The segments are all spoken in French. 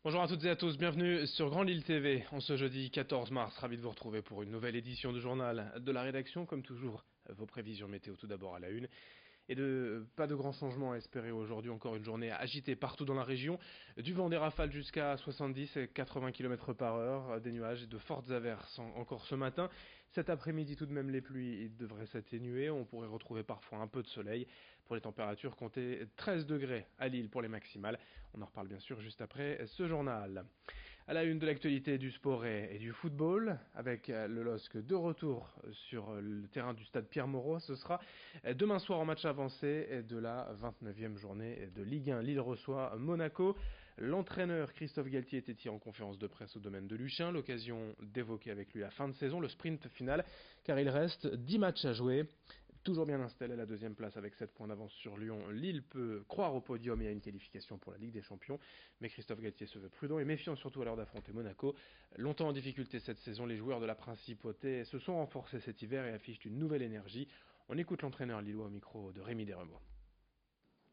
Bonjour à toutes et à tous, bienvenue sur Grand Lille TV. En ce jeudi 14 mars, ravi de vous retrouver pour une nouvelle édition du journal de la rédaction. Comme toujours, vos prévisions météo tout d'abord à la une. Et pas de grands changements à espérer aujourd'hui, encore une journée agitée partout dans la région. Du vent, des rafales jusqu'à 70 et 80 km par heure, des nuages et de fortes averses encore ce matin. Cet après-midi tout de même les pluies devraient s'atténuer, on pourrait retrouver parfois un peu de soleil. Pour les températures, comptez 13 degrés à Lille pour les maximales. On en reparle bien sûr juste après ce journal. À la une de l'actualité du sport et du football, avec le LOSC de retour sur le terrain du stade Pierre-Mauroy. Ce sera demain soir en match avancé de la 29e journée de Ligue 1. Lille reçoit Monaco. L'entraîneur Christophe Galtier était hier en conférence de presse au domaine de Luchin. L'occasion d'évoquer avec lui la fin de saison, le sprint final, car il reste 10 matchs à jouer. Toujours bien installé à la deuxième place avec 7 points d'avance sur Lyon, Lille peut croire au podium et à une qualification pour la Ligue des Champions. Mais Christophe Galtier se veut prudent et méfiant surtout à l'heure d'affronter Monaco. Longtemps en difficulté cette saison, les joueurs de la Principauté se sont renforcés cet hiver et affichent une nouvelle énergie. On écoute l'entraîneur lillois au micro de Rémi Desremaux.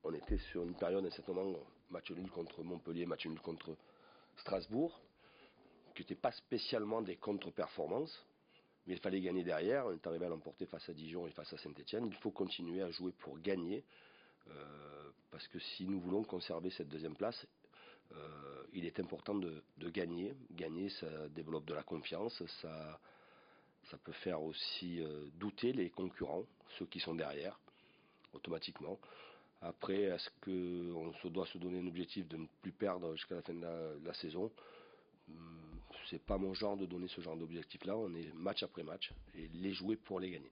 On était sur une période à un certain moment, match nul contre Montpellier, match nul contre Strasbourg, qui n'étaient pas spécialement des contre-performances. Mais il fallait gagner derrière. On est arrivé à l'emporter face à Dijon et face à Saint-Etienne. Il faut continuer à jouer pour gagner. Parce que si nous voulons conserver cette deuxième place, il est important de gagner. Gagner, ça développe de la confiance. Ça peut faire aussi douter les concurrents, ceux qui sont derrière, automatiquement. Après, est-ce qu'on doit se donner un objectif de ne plus perdre jusqu'à la fin de la saison ? C'est pas mon genre de donner ce genre d'objectif-là. On est match après match et les jouer pour les gagner.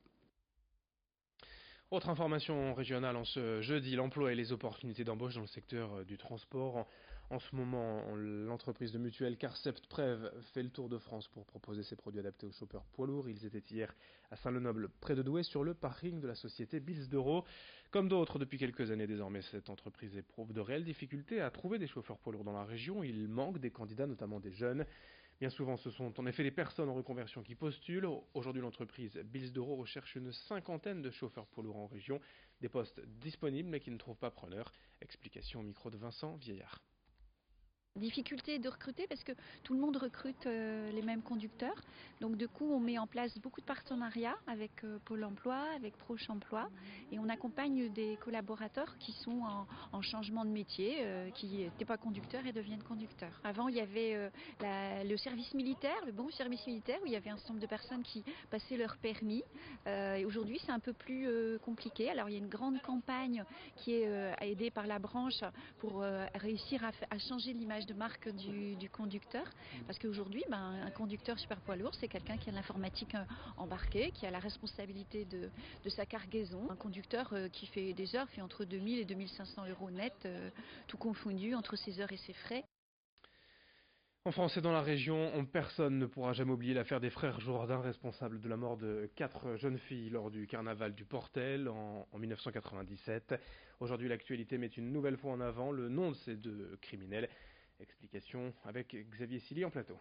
Autre information régionale en ce jeudi, l'emploi et les opportunités d'embauche dans le secteur du transport. En ce moment, l'entreprise de mutuelle Carcept Prev fait le tour de France pour proposer ses produits adaptés aux chauffeurs poids lourds. Ils étaient hier à Saint-Lenoble, près de Douai, sur le parking de la société Bills d'Euro. Comme d'autres depuis quelques années désormais, cette entreprise éprouve de réelles difficultés à trouver des chauffeurs poids lourds dans la région. Il manque des candidats, notamment des jeunes. Bien souvent, ce sont en effet les personnes en reconversion qui postulent. Aujourd'hui, l'entreprise Bills d'Euro recherche une cinquantaine de chauffeurs poids lourds en région. Des postes disponibles mais qui ne trouvent pas preneur. Explication au micro de Vincent Vieillard. Difficulté de recruter parce que tout le monde recrute les mêmes conducteurs. Donc du coup, on met en place beaucoup de partenariats avec Pôle emploi, avec Proche emploi et on accompagne des collaborateurs qui sont en changement de métier, qui n'étaient pas conducteurs et deviennent conducteurs. Avant, il y avait le service militaire, le bon service militaire, où il y avait un certain nombre de personnes qui passaient leur permis. Et aujourd'hui, c'est un peu plus compliqué. Alors, il y a une grande campagne qui est aidée par la branche pour réussir à changer l'image de marque du conducteur, parce qu'aujourd'hui un conducteur super poids lourd, c'est quelqu'un qui a l'informatique embarquée, qui a la responsabilité de sa cargaison. Un conducteur qui fait des heures fait entre 2000 et 2500 euros net, tout confondu entre ses heures et ses frais. En France et dans la région, personne ne pourra jamais oublier l'affaire des frères Jourdain, responsables de la mort de 4 jeunes filles lors du carnaval du Portel en 1997. Aujourd'hui, l'actualité met une nouvelle fois en avant le nom de ces deux criminels. Explication avec Xavier Silly en plateau.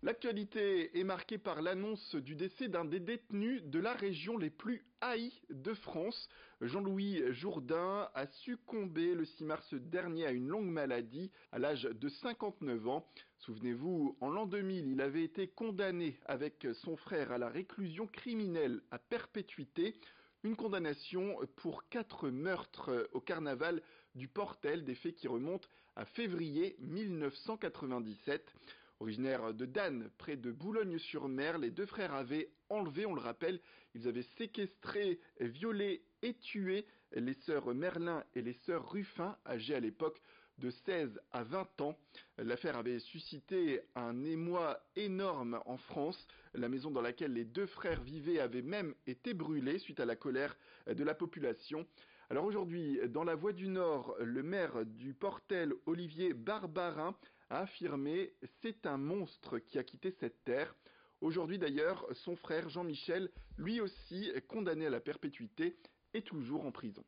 L'actualité est marquée par l'annonce du décès d'un des détenus de la région les plus haïs de France. Jean-Louis Jourdain a succombé le 6 mars dernier à une longue maladie à l'âge de 59 ans. Souvenez-vous, en l'an 2000, il avait été condamné avec son frère à la réclusion criminelle à perpétuité. Une condamnation pour 4 meurtres au carnaval du Portel, des faits qui remontent à février 1997. Originaires de Danne, près de Boulogne-sur-Mer, les deux frères avaient enlevé, on le rappelle, ils avaient séquestré, violé et tué les sœurs Merlin et les sœurs Ruffin, âgées à l'époque de 16 à 20 ans. L'affaire avait suscité un émoi énorme en France. La maison dans laquelle les deux frères vivaient avait même été brûlée suite à la colère de la population. Alors aujourd'hui, dans la Voix du Nord, le maire du Portel, Olivier Barbarin, a affirmé « c'est un monstre qui a quitté cette terre ». Aujourd'hui d'ailleurs, son frère Jean-Michel, lui aussi condamné à la perpétuité, est toujours en prison.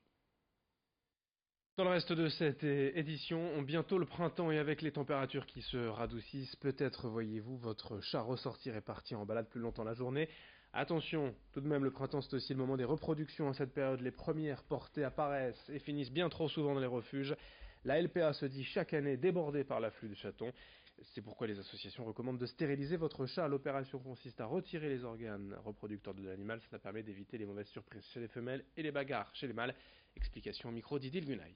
Dans le reste de cette édition, bientôt le printemps et avec les températures qui se radoucissent, peut-être voyez-vous votre chat ressortir et partir en balade plus longtemps la journée. Attention, tout de même le printemps c'est aussi le moment des reproductions. À cette période, les premières portées apparaissent et finissent bien trop souvent dans les refuges. La LPA se dit chaque année débordée par l'afflux de chatons. C'est pourquoi les associations recommandent de stériliser votre chat. L'opération consiste à retirer les organes reproducteurs de l'animal. Ça permet d'éviter les mauvaises surprises chez les femelles et les bagarres chez les mâles. Explication au micro d'Idil Gunaï.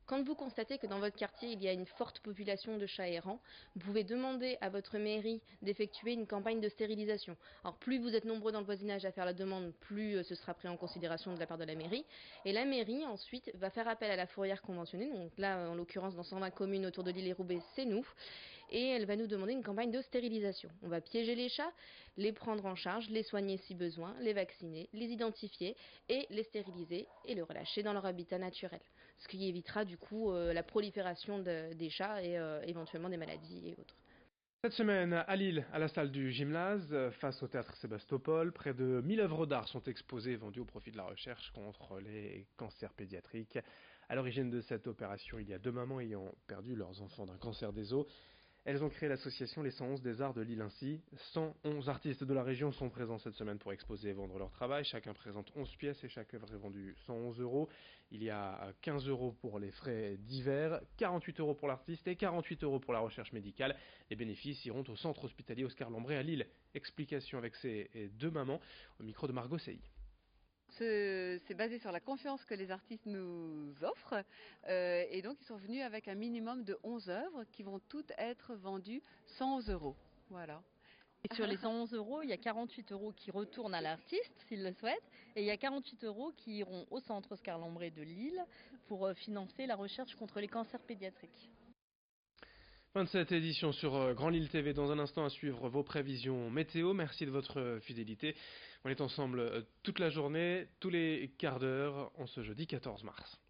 Quand vous constatez que dans votre quartier, il y a une forte population de chats errants, vous pouvez demander à votre mairie d'effectuer une campagne de stérilisation. Alors plus vous êtes nombreux dans le voisinage à faire la demande, plus ce sera pris en considération de la part de la mairie. Et la mairie ensuite va faire appel à la fourrière conventionnée, donc là en l'occurrence dans 120 communes autour de l'île et Roubaix, c'est nous. Et elle va nous demander une campagne de stérilisation. On va piéger les chats, les prendre en charge, les soigner si besoin, les vacciner, les identifier et les stériliser et les relâcher dans leur habitat naturel. Ce qui évitera du coup la prolifération des chats et éventuellement des maladies et autres. Cette semaine, à Lille, à la salle du Gymnase, face au théâtre Sébastopol, près de 1000 œuvres d'art sont exposées et vendues au profit de la recherche contre les cancers pédiatriques. À l'origine de cette opération, il y a 2 mamans ayant perdu leurs enfants d'un cancer des os. Elles ont créé l'association Les 111 des Arts de Lille ainsi. 111 artistes de la région sont présents cette semaine pour exposer et vendre leur travail. Chacun présente 11 pièces et chaque œuvre est vendue 111 €. Il y a 15 € pour les frais divers, 48 € pour l'artiste et 48 € pour la recherche médicale. Les bénéfices iront au centre hospitalier Oscar Lambret à Lille. Explication avec ces 2 mamans au micro de Margot Sey. C'est basé sur la confiance que les artistes nous offrent et donc ils sont venus avec un minimum de 11 œuvres qui vont toutes être vendues 111 €. Voilà. Et sur les 111 €, il y a 48 € qui retournent à l'artiste s'il le souhaite et il y a 48 € qui iront au centre Oscar Lambret de Lille pour financer la recherche contre les cancers pédiatriques. Fin de cette édition sur Grand Lille TV. Dans un instant à suivre vos prévisions météo. Merci de votre fidélité. On est ensemble toute la journée, tous les quarts d'heure, en ce jeudi 14 mars.